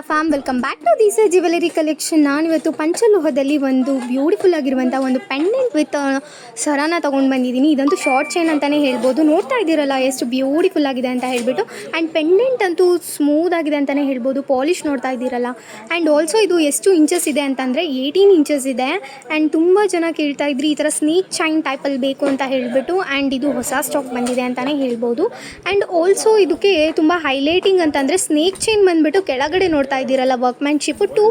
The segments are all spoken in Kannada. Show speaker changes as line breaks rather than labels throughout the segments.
Fam welcome back to this jewellery collection. ನಾನಿವತ್ತು ಪಂಚಲೋಹದಲ್ಲಿ ಒಂದು ಬ್ಯೂಟಿಫುಲ್ ಆಗಿರುವಂಥ ಒಂದು ಪೆಂಡೆಂಟ್ ವಿತ್ ಸರಾನ ತೊಗೊಂಡು ಬಂದಿದ್ದೀನಿ. ಇದಂತೂ ಶಾರ್ಟ್ ಚೈನ್ ಅಂತಲೇ ಹೇಳ್ಬೋದು. ನೋಡ್ತಾ ಇದ್ದೀರಲ್ಲ ಎಷ್ಟು ಬ್ಯೂಟಿಫುಲ್ ಆಗಿದೆ ಅಂತ ಹೇಳ್ಬಿಟ್ಟು. ಆ್ಯಂಡ್ ಪೆಂಡೆಂಟ್ ಅಂತೂ ಸ್ಮೂತ್ ಆಗಿದೆ ಅಂತಲೇ ಹೇಳ್ಬೋದು. ಪಾಲಿಶ್ ನೋಡ್ತಾ ಇದ್ದೀರಲ್ಲ. ಆ್ಯಂಡ್ ಆಲ್ಸೋ ಇದು ಎಷ್ಟು ಇಂಚಸ್ ಇದೆ ಅಂತಂದರೆ 18 ಇಂಚಸ್ ಇದೆ. ಆ್ಯಂಡ್ ತುಂಬ ಜನ ಕೇಳ್ತಾ ಇದ್ರಿ ಈ ಥರ ಸ್ನೇಕ್ ಚೈನ್ ಟೈಪಲ್ಲಿ ಬೇಕು ಅಂತ ಹೇಳಿಬಿಟ್ಟು. ಆ್ಯಂಡ್ ಇದು ಹೊಸ ಸ್ಟಾಕ್ ಬಂದಿದೆ ಅಂತಲೇ ಹೇಳ್ಬೋದು. ಆ್ಯಂಡ್ ಆಲ್ಸೋ ಇದಕ್ಕೆ ತುಂಬ ಹೈಲೈಟಿಂಗ್ ಅಂತಂದರೆ ಸ್ನೇಕ್ ಚೈನ್ ಬಂದುಬಿಟ್ಟು ಕೆಳಗಡೆ ನೋಡ್ತಾ ಇದ್ದೀರಲ್ಲ ವರ್ಕ್ಮ್ಯಾನ್ಶಿಪ್ಪು ಟು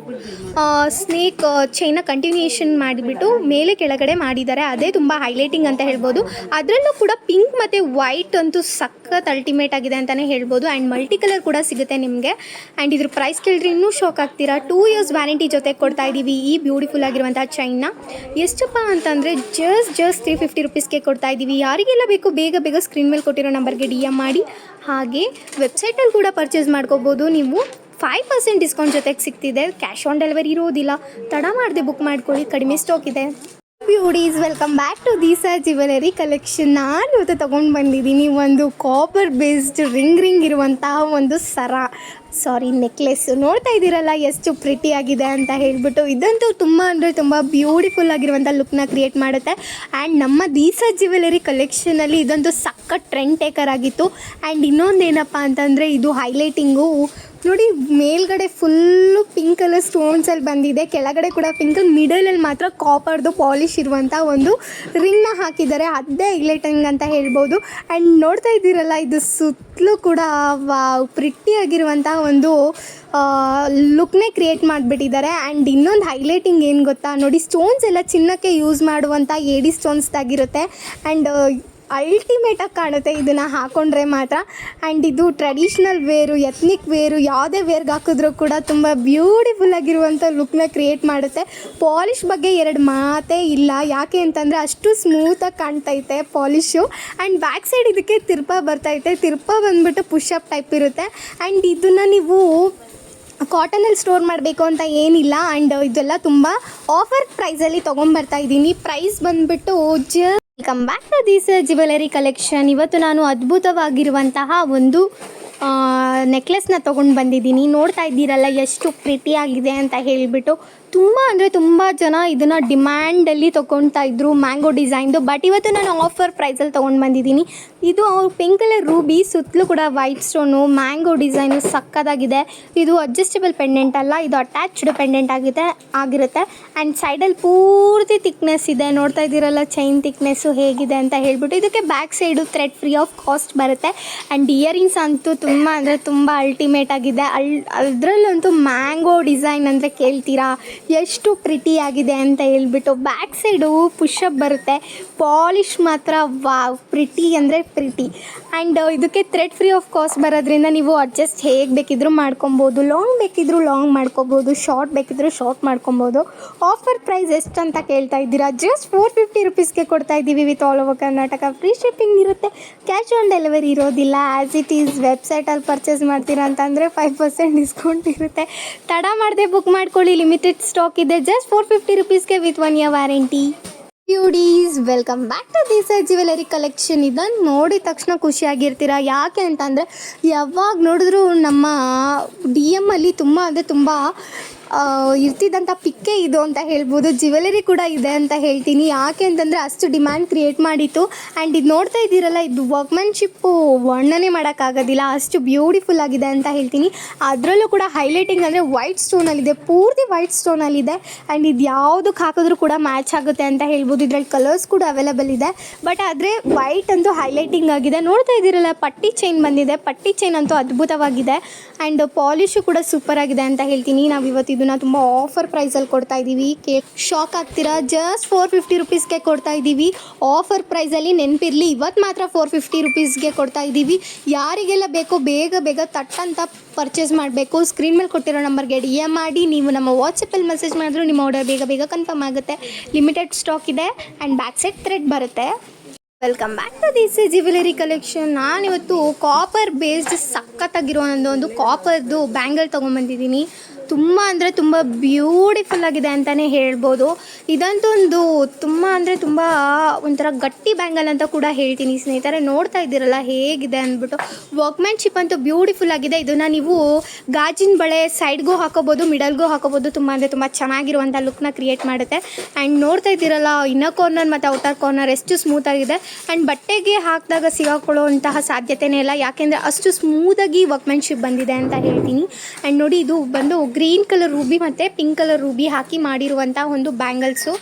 ಸ್ನೇಕ್ ಚೈನ ಕಂಟಿನ್ಯೂಯೇಷನ್ ಮಾಡಿಬಿಟ್ಟು ಮೇಲೆ ಕೆಳಗಡೆ ಮಾಡಿದ್ದಾರೆ. ಅದೇ ತುಂಬ ಹೈಲೈಟಿಂಗ್ ಅಂತ ಹೇಳ್ಬೋದು. ಅದರಲ್ಲೂ ಕೂಡ ಪಿಂಕ್ ಮತ್ತು ವೈಟ್ ಅಂತೂ ಸಖತ್ ಅಲ್ಟಿಮೇಟ್ ಆಗಿದೆ ಅಂತಲೇ ಹೇಳ್ಬೋದು. ಆ್ಯಂಡ್ ಮಲ್ಟಿ ಕಲರ್ ಕೂಡ ಸಿಗುತ್ತೆ ನಿಮಗೆ. ಆ್ಯಂಡ್ ಇದ್ರ ಪ್ರೈಸ್ ಕೇಳಿದ್ರೆ ಇನ್ನೂ ಶಾಕ್ ಆಗ್ತೀರಾ. 2 years ವ್ಯಾರಂಟಿ ಜೊತೆ ಕೊಡ್ತಾ ಇದ್ದೀವಿ ಈ ಬ್ಯೂಟಿಫುಲ್ ಆಗಿರುವಂಥ ಚೈನ್ನ. ಎಷ್ಟಪ್ಪ ಅಂತಂದರೆ ಜಸ್ಟ್ 350 ರುಪೀಸ್ಗೆ ಕೊಡ್ತಾ ಇದ್ದೀವಿ. ಯಾರಿಗೆಲ್ಲ ಬೇಕು ಬೇಗ ಬೇಗ ಸ್ಕ್ರೀನ್ ಮೇಲೆ ಕೊಟ್ಟಿರೋ ನಂಬರ್ಗೆ DM ಮಾಡಿ. ಹಾಗೆ ವೆಬ್ಸೈಟಲ್ಲಿ ಕೂಡ ಪರ್ಚೇಸ್ ಮಾಡ್ಕೋಬೋದು. ನೀವು 5% ಡಿಸ್ಕೌಂಟ್ ಜೊತೆಗೆ ಸಿಗ್ತಿದೆ. ಕ್ಯಾಶ್ ಆನ್ ಡೆಲಿವರಿ ಇರೋದಿಲ್ಲ. ತಡ ಮಾಡದೆ ಬುಕ್ ಮಾಡ್ಕೊಳ್ಳಿ, ಕಡಿಮೆ ಸ್ಟಾಕ್ ಇದೆ. Beauties, welcome back to this jewellery collection. ನಾನು ಇವತ್ತು ತೊಗೊಂಡು ಬಂದಿದ್ದೀನಿ ಒಂದು ಕಾಪರ್ ಬೇಸ್ಡ್ ರಿಂಗ್ ಇರುವಂತಹ ಒಂದು ನೆಕ್ಲೆಸ್ಸು. ನೋಡ್ತಾ ಇದ್ದೀರಲ್ಲ ಎಷ್ಟು ಪ್ರಿಟಿ ಆಗಿದೆ ಅಂತ ಹೇಳ್ಬಿಟ್ಟು. ಇದಂತೂ ತುಂಬ ಅಂದರೆ ತುಂಬ ಬ್ಯೂಟಿಫುಲ್ ಆಗಿರುವಂಥ ಲುಕ್ನ ಕ್ರಿಯೇಟ್ ಮಾಡುತ್ತೆ. ಆ್ಯಂಡ್ ನಮ್ಮ ದೀಸ ಜ್ಯುವೆಲರಿ ಕಲೆಕ್ಷನಲ್ಲಿ ಇದಂತೂ ಸಖತ್ ಟ್ರೆಂಡ್ ಟೇಕರ್ ಆಗಿತ್ತು. ಆ್ಯಂಡ್ ಇನ್ನೊಂದೇನಪ್ಪ ಅಂತಂದರೆ ಇದು ಹೈಲೈಟಿಂಗು ನೋಡಿ, ಮೇಲ್ಗಡೆ ಫುಲ್ಲು ಪಿಂಕ್ ಕಲರ್ ಸ್ಟೋನ್ಸಲ್ಲಿ ಬಂದಿದೆ, ಕೆಳಗಡೆ ಕೂಡ ಪಿಂಕ್, ಮಿಡಲಲ್ಲಿ ಮಾತ್ರ ಕಾಪರ್ದು ಪಾಲಿಶ್ ಇರುವಂಥ ಒಂದು ರಿಂಗ್ನ ಹಾಕಿದ್ದಾರೆ. ಅದೇ ಹೈಲೈಟಿಂಗ್ ಅಂತ ಹೇಳ್ಬೋದು. ಆ್ಯಂಡ್ ನೋಡ್ತಾ ಇದ್ದೀರಲ್ಲ, ಇದು ಸುತ್ತಲೂ ಕೂಡ ಪ್ರಿಟ್ಟಿ ಆಗಿರುವಂಥ ಒಂದು ಲುಕ್ನೇ ಕ್ರಿಯೇಟ್ ಮಾಡಿಬಿಟ್ಟಿದ್ದಾರೆ. ಆ್ಯಂಡ್ ಇನ್ನೊಂದು ಹೈಲೈಟಿಂಗ್ ಏನು ಗೊತ್ತಾ, ನೋಡಿ ಸ್ಟೋನ್ಸ್ ಎಲ್ಲ ಚಿನ್ನಕ್ಕೆ ಯೂಸ್ ಮಾಡುವಂಥ ಏಡಿ ಸ್ಟೋನ್ಸ್ದಾಗಿರುತ್ತೆ. ಆ್ಯಂಡ್ ಅಲ್ಟಿಮೇಟಾಗಿ ಕಾಣುತ್ತೆ ಇದನ್ನು ಹಾಕ್ಕೊಂಡ್ರೆ ಮಾತ್ರ. ಆ್ಯಂಡ್ ಇದು ಟ್ರೆಡಿಷ್ನಲ್ ವೇರು, ಎತ್ನಿಕ್ ವೇರು, ಯಾವುದೇ ವೇರ್ಗೆ ಹಾಕಿದ್ರೂ ಕೂಡ ತುಂಬ ಬ್ಯೂಟಿಫುಲ್ ಆಗಿರುವಂಥ ಲುಕ್ನ ಕ್ರಿಯೇಟ್ ಮಾಡುತ್ತೆ. ಪಾಲಿಶ್ ಬಗ್ಗೆ ಎರಡು ಮಾತೇ ಇಲ್ಲ. ಯಾಕೆ ಅಂತಂದರೆ ಅಷ್ಟು ಸ್ಮೂತಾಗಿ ಕಾಣ್ತೈತೆ ಪಾಲಿಶು. ಆ್ಯಂಡ್ ಬ್ಯಾಕ್ ಸೈಡ್ ಇದಕ್ಕೆ ತಿರ್ಪ ಬರ್ತೈತೆ. ತಿರ್ಪ ಬಂದುಬಿಟ್ಟು ಪುಷಪ್ ಟೈಪ್ ಇರುತ್ತೆ. ಆ್ಯಂಡ್ ಇದನ್ನು ನೀವು ಕಾಟನಲ್ಲಿ ಸ್ಟೋರ್ ಮಾಡಬೇಕು ಅಂತ ಏನಿಲ್ಲ. ಆ್ಯಂಡ್ ಇದೆಲ್ಲ ತುಂಬ ಆಫರ್ ಪ್ರೈಸಲ್ಲಿ ತೊಗೊಂಬರ್ತಾ ಇದ್ದೀನಿ. ಪ್ರೈಸ್ ಬಂದುಬಿಟ್ಟು welcome back to this jewellery collection. ಇವತ್ತು ನಾನು ಅದ್ಭುತವಾಗಿರುವಂತಹ ಒಂದು ನೆಕ್ಲೆಸ್ನ ತೊಗೊಂಡು ಬಂದಿದ್ದೀನಿ. ನೋಡ್ತಾ ಇದ್ದೀರಲ್ಲ ಎಷ್ಟು ಪ್ರಿಟಿಯಾಗಿದೆ ಅಂತ ಹೇಳಿಬಿಟ್ಟು. ತುಂಬ ಅಂದರೆ ತುಂಬ ಜನ ಇದನ್ನು ಡಿಮ್ಯಾಂಡಲ್ಲಿ ತೊಗೊಳ್ತಾ ಇದ್ರು, ಮ್ಯಾಂಗೋ ಡಿಸೈನ್ದು. ಬಟ್ ಇವತ್ತು ನಾನು ಆಫರ್ ಪ್ರೈಸಲ್ಲಿ ತೊಗೊಂಡು ಬಂದಿದ್ದೀನಿ. ಇದು ಪಿಂಕ್ ಕಲರ್ ರೂಬಿ, ಸುತ್ತಲೂ ಕೂಡ ವೈಟ್ ಸ್ಟೋನು, ಮ್ಯಾಂಗೋ ಡಿಸೈನು ಸಕ್ಕದಾಗಿದೆ. ಇದು ಅಡ್ಜಸ್ಟಬಲ್ ಪೆಂಡೆಂಟ್ ಅಲ್ಲ, ಇದು ಅಟ್ಯಾಚ್ಡ್ ಪೆಂಡೆಂಟ್ ಆಗಿರುತ್ತೆ. ಆ್ಯಂಡ್ ಸೈಡಲ್ಲಿ ಪೂರ್ತಿ ಥಿಕ್ನೆಸ್ ಇದೆ. ನೋಡ್ತಾ ಇದ್ದೀರಲ್ಲ ಚೈನ್ ಥಿಕ್ನೆಸ್ಸು ಹೇಗಿದೆ ಅಂತ ಹೇಳ್ಬಿಟ್ಟು. ಇದಕ್ಕೆ back side thread free of cost ಬರುತ್ತೆ. ಆ್ಯಂಡ್ ಇಯರಿಂಗ್ಸ್ ಅಂತೂ ತುಂಬ ಅಂದರೆ ತುಂಬ ಅಲ್ಟಿಮೇಟ್ ಆಗಿದೆ. ಅದರಲ್ಲಂತೂ ಮ್ಯಾಂಗೋ ಡಿಸೈನ್ ಅಂದರೆ ಕೇಳ್ತೀರಾ ಎಷ್ಟು ಪ್ರಿಟಿ ಆಗಿದೆ ಅಂತ ಹೇಳ್ಬಿಟ್ಟು. ಬ್ಯಾಕ್ ಸೈಡು ಪುಷಪ್ ಬರುತ್ತೆ. ಪಾಲಿಶ್ ಮಾತ್ರ ವಾವ್, ಪ್ರಿಟಿ ಅಂದರೆ ಪ್ರಿಟಿ. ಆ್ಯಂಡ್ ಇದಕ್ಕೆ ಥ್ರೆಡ್ ಫ್ರೀ ಆಫ್ ಕಾಸ್ಟ್ ಬರೋದ್ರಿಂದ ನೀವು ಅಡ್ಜಸ್ಟ್ ಹೇಗೆ ಬೇಕಿದ್ರೂ ಮಾಡ್ಕೊಬೋದು. ಲಾಂಗ್ ಬೇಕಿದ್ರೂ ಲಾಂಗ್ ಮಾಡ್ಕೊಬೋದು, ಶಾರ್ಟ್ ಬೇಕಿದ್ರೂ ಶಾರ್ಟ್ ಮಾಡ್ಕೊಬೋದು. ಆಫರ್ ಪ್ರೈಸ್ ಎಷ್ಟು ಅಂತ ಕೇಳ್ತಾ ಇದ್ದೀರಾ. ಜಸ್ಟ್ 450 ರುಪೀಸ್ಗೆ ಕೊಡ್ತಾ ಇದ್ದೀವಿ with all over Karnataka. Free shipping ಇರುತ್ತೆ, ಕ್ಯಾಶ್ ಆನ್ ಡೆಲಿವರಿ ಇರೋದಿಲ್ಲ. ಆ್ಯಸ್ ಇಟ್ ಈಸ್ ವೆಬ್ಸೈಟಲ್ಲಿ ಪರ್ಚೇಸ್ ಮಾಡ್ತೀರಾ ಅಂತಂದರೆ 5% ಡಿಸ್ಕೌಂಟ್ ಇರುತ್ತೆ. ತಡ ಮಾಡದೆ ಬುಕ್ ಮಾಡ್ಕೊಳ್ಳಿ, ಲಿಮಿಟೆಡ್ ಸ್ಟಾಕ್ ಇದೆ. ಜಸ್ಟ್ 450 ರುಪೀಸ್ಗೆ with 1 year warranty. Beauties, welcome back to this jewellery collection. ಇದನ್ನು ನೋಡಿದ ತಕ್ಷಣ ಖುಷಿಯಾಗಿರ್ತೀರ. ಯಾಕೆ ಅಂತಂದರೆ ಯಾವಾಗ ನೋಡಿದ್ರೂ ನಮ್ಮ DM ಅಲ್ಲಿ ತುಂಬ ಅಂದರೆ ತುಂಬ ಇರ್ತಿದ್ದಂಥ ಪಿಕ್ಕೇ ಇದು ಅಂತ ಹೇಳ್ಬೋದು. ಜ್ಯುವೆಲರಿ ಕೂಡ ಇದೆ ಅಂತ ಹೇಳ್ತೀನಿ. ಯಾಕೆ ಅಂತಂದರೆ ಅಷ್ಟು ಡಿಮ್ಯಾಂಡ್ ಕ್ರಿಯೇಟ್ ಮಾಡಿತ್ತು. ಆ್ಯಂಡ್ ಇದು ನೋಡ್ತಾ ಇದ್ದೀರಲ್ಲ, ಇದು ವರ್ಕ್ಮ್ಯಾನ್ಶಿಪ್ಪು ವರ್ಣನೆ ಮಾಡೋಕ್ಕಾಗೋದಿಲ್ಲ, ಅಷ್ಟು ಬ್ಯೂಟಿಫುಲ್ ಆಗಿದೆ ಅಂತ ಹೇಳ್ತೀನಿ. ಅದರಲ್ಲೂ ಕೂಡ ಹೈಲೈಟಿಂಗ್ ಅಂದರೆ ವೈಟ್ ಸ್ಟೋನಲ್ಲಿದೆ, ಪೂರ್ತಿ ವೈಟ್ ಸ್ಟೋನಲ್ಲಿದೆ. ಆ್ಯಂಡ್ ಇದು ಯಾವುದಕ್ಕೆ ಹಾಕಿದ್ರೂ ಕೂಡ ಮ್ಯಾಚ್ ಆಗುತ್ತೆ ಅಂತ ಹೇಳ್ಬೋದು. ಇದರಲ್ಲಿ ಕಲರ್ಸ್ ಕೂಡ ಅವೈಲೇಬಲ್ ಇದೆ. ಬಟ್ ಆದರೆ ವೈಟ್ ಅಂತೂ ಹೈಲೈಟಿಂಗ್ ಆಗಿದೆ. ನೋಡ್ತಾ ಇದ್ದೀರಲ್ಲ, ಪಟ್ಟಿ ಚೈನ್ ಬಂದಿದೆ. ಪಟ್ಟಿ ಚೈನ್ ಅಂತೂ ಅದ್ಭುತವಾಗಿದೆ. ಆ್ಯಂಡ್ ಪಾಲಿಶು ಕೂಡ ಸೂಪರ್ ಆಗಿದೆ ಅಂತ ಹೇಳ್ತೀನಿ. ನಾವು ಇವತ್ತು ಇದನ್ನು ತುಂಬ ಆಫರ್ ಪ್ರೈಸಲ್ಲಿ ಕೊಡ್ತಾ ಇದ್ದೀವಿ. ಶಾಕ್ ಆಗ್ತೀರಾ. ಜಸ್ಟ್ 450 ರುಪೀಸ್ಗೆ ಕೊಡ್ತಾ ಇದ್ದೀವಿ. ಆಫರ್ ಪ್ರೈಸಲ್ಲಿ ನೆನಪಿರಲಿ, ಇವತ್ತು ಮಾತ್ರ 450 ರುಪೀಸ್ಗೆ ಕೊಡ್ತಾ ಇದ್ದೀವಿ. ಯಾರಿಗೆಲ್ಲ ಬೇಕೋ ಬೇಗ ಬೇಗ ತಟ್ಟಂತ ಪರ್ಚೇಸ್ ಮಾಡಬೇಕು. ಸ್ಕ್ರೀನ್ ಮೇಲೆ ಕೊಟ್ಟಿರೋ ನಂಬರ್ಗೆ DM ಮಾಡಿ. ನೀವು ನಮ್ಮ ವಾಟ್ಸಪ್ಪಲ್ಲಿ ಮೆಸೇಜ್ ಮಾಡಿದ್ರು ನಿಮ್ಮ ಆರ್ಡರ್ ಬೇಗ ಬೇಗ ಕನ್ಫರ್ಮ್ ಆಗುತ್ತೆ. ಲಿಮಿಟೆಡ್ ಸ್ಟಾಕ್ ಇದೆ. ಆ್ಯಂಡ್ ಬ್ಯಾಕ್ ಸೈಡ್ ಥ್ರೆಡ್ ಬರುತ್ತೆ. Welcome back to this jewellery collection. ನಾನಿವತ್ತು ಕಾಪರ್ ಬೇಸ್ಡ್ ಸಖತ್ತಾಗಿರೋ ಒಂದು ಕಾಪರ್ದು ಬ್ಯಾಂಗಲ್ ತೊಗೊಂಬಂದಿದ್ದೀನಿ. ತುಂಬ ಅಂದರೆ ತುಂಬ ಬ್ಯೂಟಿಫುಲ್ ಆಗಿದೆ ಅಂತಲೇ ಹೇಳ್ಬೋದು. ಇದಂತೂ ಒಂದು ತುಂಬ ಅಂದರೆ ತುಂಬ ಒಂಥರ ಗಟ್ಟಿ ಬ್ಯಾಂಗಲ್ ಅಂತ ಕೂಡ ಹೇಳ್ತೀನಿ ಸ್ನೇಹಿತರೆ. ನೋಡ್ತಾ ಇದ್ದೀರಲ್ಲ ಹೇಗಿದೆ ಅಂದ್ಬಿಟ್ಟು. ವರ್ಕ್ಮ್ಯಾನ್ಶಿಪ್ ಅಂತೂ ಬ್ಯೂಟಿಫುಲ್ ಆಗಿದೆ. ಇದನ್ನು ನೀವು ಗಾಜಿನ ಬಳೆ ಸೈಡ್ಗೂ ಹಾಕೋಬೋದು, ಮಿಡಲ್ಗೂ ಹಾಕೋಬೋದು. ತುಂಬ ಅಂದರೆ ತುಂಬ ಚೆನ್ನಾಗಿರುವಂಥ ಲುಕ್ನ ಕ್ರಿಯೇಟ್ ಮಾಡುತ್ತೆ. ಆ್ಯಂಡ್ ನೋಡ್ತಾ ಇದ್ದೀರಲ್ಲ ಇನ್ನರ್ ಕಾರ್ನರ್ ಮತ್ತು ಔಟರ್ ಕಾರ್ನರ್ ಎಷ್ಟು ಸ್ಮೂತಾಗಿದೆ. ಆ್ಯಂಡ್ ಬಟ್ಟೆಗೆ ಹಾಕಿದಾಗ ಸಿಗಾಕೊಳ್ಳುವಂತಹ ಸಾಧ್ಯತೆಯೇ ಇಲ್ಲ, ಯಾಕೆಂದರೆ ಅಷ್ಟು ಸ್ಮೂದಾಗಿ ವರ್ಕ್ಮ್ಯಾನ್ಶಿಪ್ ಬಂದಿದೆ ಅಂತ ಹೇಳ್ತೀನಿ. ಆ್ಯಂಡ್ ನೋಡಿ, ಇದು ಬಂದು ಗ್ರೀನ್ ಕಲರ್ ರೂಬಿ ಮತ್ತು ಪಿಂಕ್ ಕಲರ್ ರೂಬಿ ಹಾಕಿ ಮಾಡಿರುವಂಥ ಒಂದು ಬ್ಯಾಂಗಲ್ಸು.